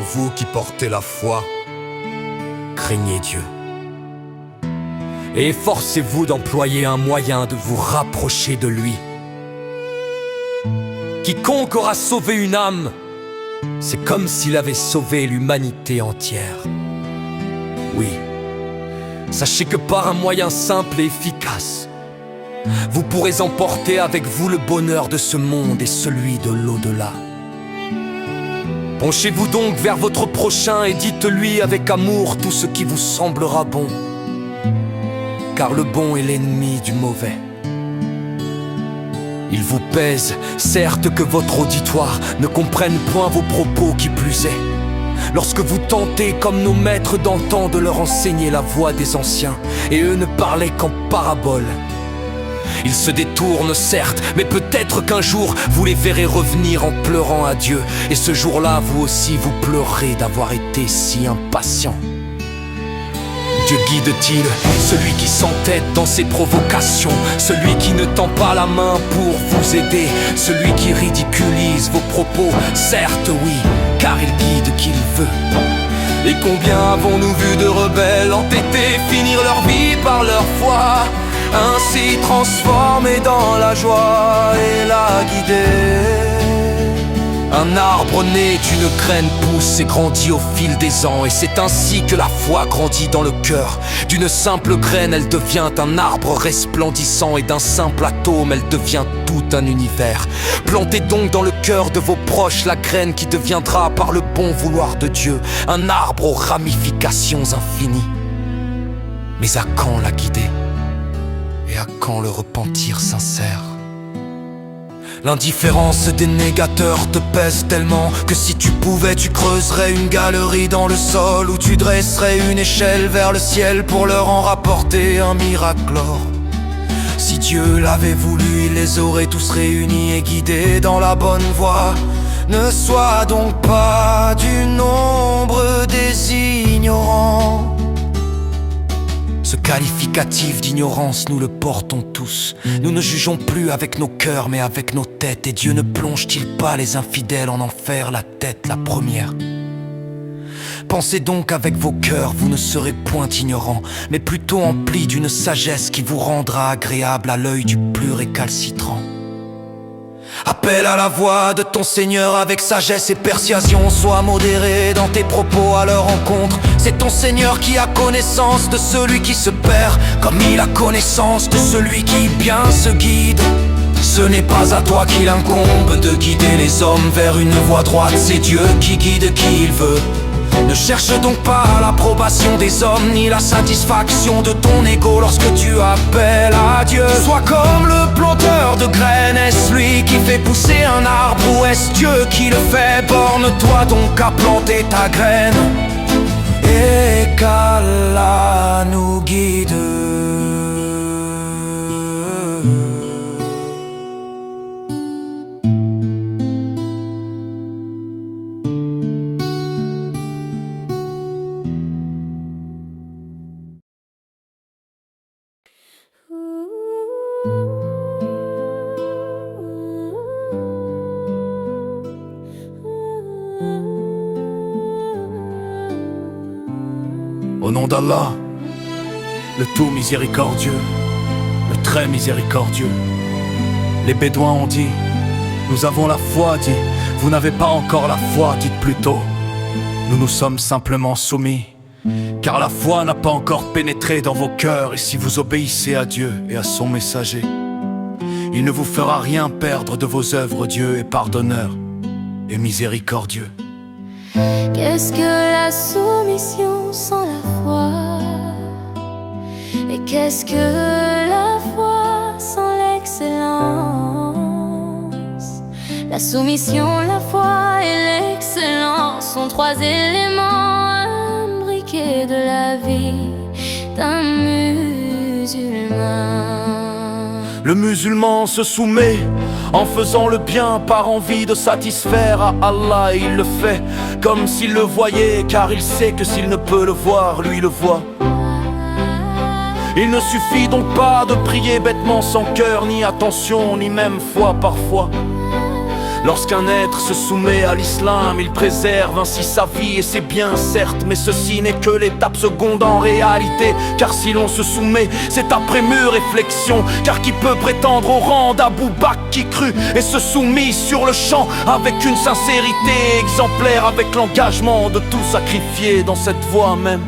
vous qui portez la foi, craignez Dieu. Et efforcez-vous d'employer un moyen de vous rapprocher de lui. Quiconque aura sauvé une âme, c'est comme s'il avait sauvé l'humanité entière. Oui, sachez que par un moyen simple et efficace, vous pourrez emporter avec vous le bonheur de ce monde et celui de l'au-delà. Penchez-vous donc vers votre prochain et dites-lui avec amour tout ce qui vous semblera bon, car le bon est l'ennemi du mauvais. Il vous pèse, certes, que votre auditoire ne comprenne point vos propos, qui plus est, lorsque vous tentez, comme nos maîtres d'antan, de leur enseigner la voie des anciens, et eux ne parlaient qu'en paraboles. Ils se détournent, certes, mais peut-être qu'un jour vous les verrez revenir en pleurant à Dieu, et ce jour-là, vous aussi, vous pleurerez d'avoir été si impatient. Dieu guide-t-il celui qui s'entête dans ses provocations, celui qui ne tend pas la main pour vous aider, celui qui ridiculise vos propos? Certes oui, car il guide qui il veut. Et combien avons-nous vu de rebelles entêtés finir leur vie par leur foi, ainsi transformés dans la joie et la guider? Un arbre né d'une graine pousse et grandit au fil des ans, et c'est ainsi que la foi grandit dans le cœur. D'une simple graine, elle devient un arbre resplendissant, et d'un simple atome, elle devient tout un univers. Plantez donc dans le cœur de vos proches la graine qui deviendra, par le bon vouloir de Dieu, un arbre aux ramifications infinies. Mais à quand la guider? Et à quand le repentir sincère? L'indifférence des négateurs te pèse tellement que si tu pouvais, tu creuserais une galerie dans le sol, où tu dresserais une échelle vers le ciel pour leur en rapporter un miracle or. Si Dieu l'avait voulu, il les aurait tous réunis et guidés dans la bonne voie. Ne sois donc pas du nombre des ignorants. Ce qualificatif d'ignorance, nous le portons tous. Nous ne jugeons plus avec nos cœurs, mais avec nos têtes. Et Dieu ne plonge-t-il pas les infidèles en enfer, la tête la première? Pensez donc avec vos cœurs, vous ne serez point ignorants, mais plutôt emplis d'une sagesse qui vous rendra agréable à l'œil du plus récalcitrant. Appelle à la voix de ton Seigneur avec sagesse et persuasion. Sois modéré dans tes propos à leur rencontre. C'est ton Seigneur qui a connaissance de celui qui se perd, comme il a connaissance de celui qui bien se guide. Ce n'est pas à toi qu'il incombe de guider les hommes vers une voie droite, c'est Dieu qui guide qui il veut. Ne cherche donc pas l'approbation des hommes, ni la satisfaction de ton ego lorsque tu appelles à Dieu. Sois comme le planteur de graines, est-ce lui qui fait pousser un arbre, ou est-ce Dieu qui le fait? Borne-toi donc à planter ta graine, et qu'Allah nous guide. Au nom d'Allah, le tout miséricordieux, le très miséricordieux. Les Bédouins ont dit: nous avons la foi, dit. Vous n'avez pas encore la foi, dites plutôt. Nous nous sommes simplement soumis, car la foi n'a pas encore pénétré dans vos cœurs. Et si vous obéissez à Dieu et à son messager, il ne vous fera rien perdre de vos œuvres. Dieu est pardonneur et miséricordieux. Qu'est-ce que la soumission sans la foi? Et qu'est-ce que la foi sans l'excellence? La soumission, la foi et l'excellence sont trois éléments imbriqués de la vie d'un musulman. Le musulman se soumet en faisant le bien par envie de satisfaire à Allah, et il le fait comme s'il le voyait, car il sait que s'il ne peut le voir, lui le voit. Il ne suffit donc pas de prier bêtement sans cœur, ni attention, ni même foi parfois. Lorsqu'un être se soumet à l'islam, il préserve ainsi sa vie et ses biens, certes, mais ceci n'est que l'étape seconde en réalité. Car si l'on se soumet, c'est après mûre réflexion. Car qui peut prétendre au rang d'Abou Bakr qui crut et se soumit sur le champ avec une sincérité exemplaire, avec l'engagement de tout sacrifier dans cette voie même.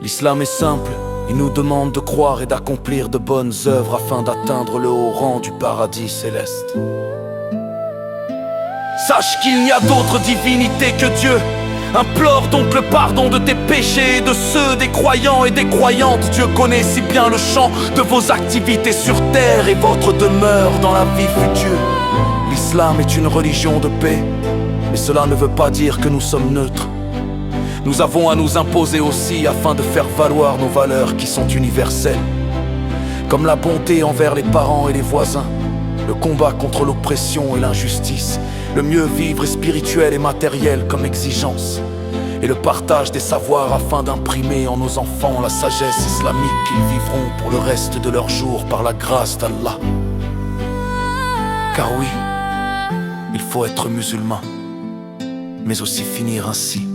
L'islam est simple, il nous demande de croire et d'accomplir de bonnes œuvres afin d'atteindre le haut rang du paradis céleste. Sache qu'il n'y a d'autre divinité que Dieu. Implore donc le pardon de tes péchés et de ceux des croyants et des croyantes. Dieu connaît si bien le champ de vos activités sur terre et votre demeure dans la vie future. L'islam est une religion de paix, mais cela ne veut pas dire que nous sommes neutres. Nous avons à nous imposer aussi afin de faire valoir nos valeurs qui sont universelles, comme la bonté envers les parents et les voisins, le combat contre l'oppression et l'injustice, le mieux vivre spirituel et matériel comme exigence, et le partage des savoirs afin d'imprimer en nos enfants la sagesse islamique qu'ils vivront pour le reste de leurs jours par la grâce d'Allah. Car oui, il faut être musulman, mais aussi finir ainsi.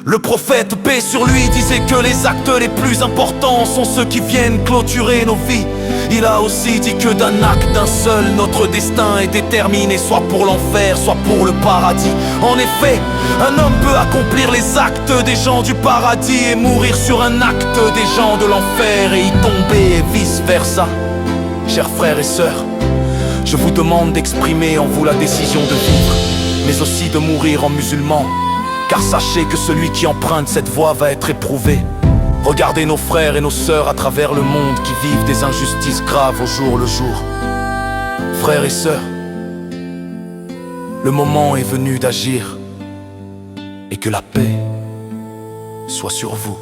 Le prophète, paix sur lui, disait que les actes les plus importants sont ceux qui viennent clôturer nos vies. Il a aussi dit que d'un acte, d'un seul, notre destin est déterminé, soit pour l'enfer, soit pour le paradis. En effet, un homme peut accomplir les actes des gens du paradis et mourir sur un acte des gens de l'enfer et y tomber et vice versa. Chers frères et sœurs, je vous demande d'exprimer en vous la décision de vivre, mais aussi de mourir en musulman. Car sachez que celui qui emprunte cette voie va être éprouvé. Regardez nos frères et nos sœurs à travers le monde qui vivent des injustices graves au jour le jour. Frères et sœurs, le moment est venu d'agir et que la paix soit sur vous.